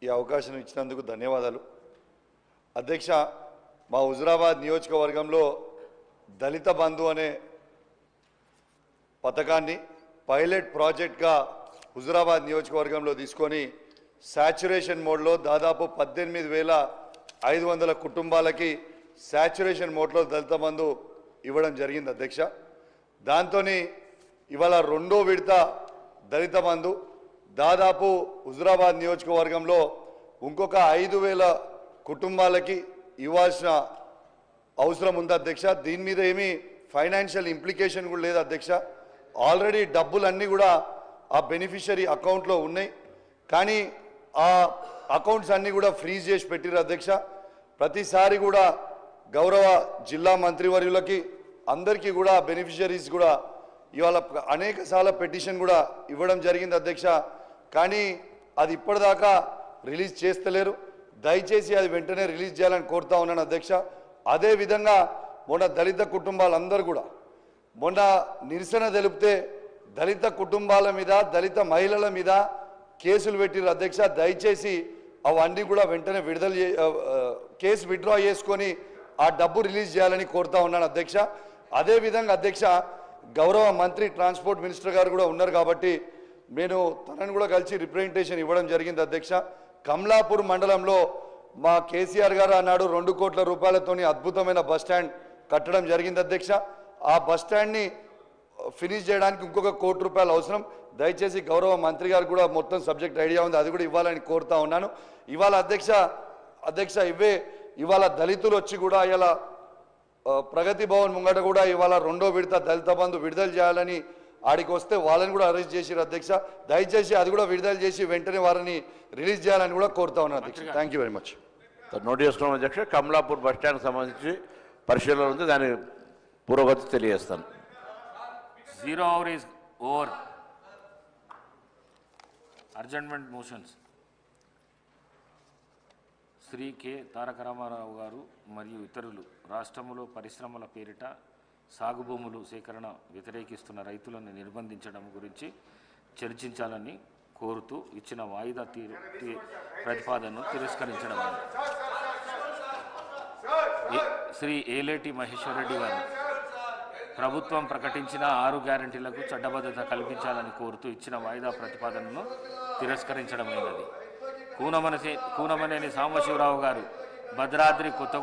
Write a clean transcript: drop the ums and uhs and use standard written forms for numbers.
ఈ అవకాశం ఇచ్చినందుకు ధన్యవాదాలు అధ్యక్ష మా హుజురాబాద్ నియోజకవర్గంలో దళిత బంధు అనే పథకాన్ని పైలట్ ప్రాజెక్ట్గా హుజురాబాద్ నియోజకవర్గంలో తీసుకొని సాచురేషన్ మోడ్లో దాదాపు 18,500 కుటుంబాలకి సాచురేషన్ మోడ్లో దళిత బంధు ఇవ్వడం జరిగింది అధ్యక్ష దాంతోని ఇవాళ రెండో విడత దళిత బంధు దాదాపు హుజురాబాద్ నియోజకవర్గంలో ఇంకొక 5,000 కుటుంబాలకి ఇవ్వాల్సిన అవసరం ఉంది అధ్యక్ష దీని మీద ఏమీ ఫైనాన్షియల్ ఇంప్లికేషన్ కూడా లేదు అధ్యక్ష ఆల్రెడీ డబ్బులన్నీ కూడా ఆ బెనిఫిషరీ అకౌంట్లో ఉన్నాయి కానీ ఆ అకౌంట్స్ అన్నీ కూడా ఫ్రీజ్ చేసి పెట్టిరు అధ్యక్ష ప్రతిసారి కూడా గౌరవ జిల్లా మంత్రివర్యులకి అందరికీ కూడా బెనిఫిషరీస్ కూడా ఇవాళ అనేక సార్లు పిటిషన్ కూడా ఇవ్వడం జరిగింది అధ్యక్ష కానీ అది ఇప్పటిదాకా రిలీజ్ చేస్తలేరు దయచేసి అది వెంటనే రిలీజ్ చేయాలని కోరుతా ఉన్నాను అధ్యక్ష అదేవిధంగా మొన్న దళిత కుటుంబాలందరూ కూడా మొన్న నిరసన తెలిపితే దళిత కుటుంబాల మీద దళిత మహిళల మీద కేసులు పెట్టిరు అధ్యక్ష దయచేసి అవన్నీ కూడా వెంటనే విడుదల కేసు విత్డ్రా చేసుకొని ఆ డబ్బు రిలీజ్ చేయాలని కోరుతా ఉన్నాను అధ్యక్ష అదేవిధంగా అధ్యక్ష గౌరవ మంత్రి ట్రాన్స్పోర్ట్ మినిస్టర్ గారు కూడా ఉన్నారు కాబట్టి నేను తనను కూడా కలిసి రిప్రజెంటేషన్ ఇవ్వడం జరిగింది అధ్యక్ష కమలాపూర్ మండలంలో మా కేసీఆర్ గారు అన్నాడు 2 కోట్ల రూపాయలతోని అద్భుతమైన బస్ స్టాండ్ కట్టడం జరిగింది అధ్యక్ష ఆ బస్ స్టాండ్ని ఫినిష్ చేయడానికి ఇంకొక 1 కోటి రూపాయలు అవసరం దయచేసి గౌరవ మంత్రి గారు కూడా మొత్తం సబ్జెక్ట్ ఐడియా ఉంది అది కూడా ఇవ్వాలని కోరుతా ఉన్నాను ఇవాళ అధ్యక్ష ఇవాళ దళితులు వచ్చి కూడా ఇలా ప్రగతి భవన్ ముంగట కూడా ఇవాళ రెండో విడత దళిత బంధు విడుదల చేయాలని ఆడికి వస్తే వాళ్ళని కూడా అరెస్ట్ చేసిరు అధ్యక్ష దయచేసి అది కూడా విడుదల చేసి వెంటనే వారిని రిలీజ్ చేయాలని కూడా కోరుతా ఉన్నాను అధ్యక్ష thank you very much note చేసుకున్నాం అధ్యక్ష కమలాపూర్ బస్ స్టాండ్ సంబంధించి పరిశీలన ఉంది దాని పురోగతి తెలియజేస్తాను 0 hour is over. Adjournment motions. Shri K Taraka Ramarao garu మరియు ఇతరులు రాష్ట్రంలో పరిశ్రమల పేరిట సాగు భూములు సేకరణ వ్యతిరేకిస్తున్న రైతులను నిర్బంధించడం గురించి చర్చించాలని కోరుతూ ఇచ్చిన వాయిదా ప్రతిపాదనను తిరస్కరించడం శ్రీ ఏలేటి మహేశ్వర్ రెడ్డి గారు ప్రభుత్వం ప్రకటించిన 6 గ్యారంటీలకు చట్టబద్ధత కల్పించాలని కోరుతూ ఇచ్చిన వాయిదా ప్రతిపాదనను తిరస్కరించడమైనది కూనమనేని సాంబశివరావు గారు భద్రాద్రి కొత్తగూడెం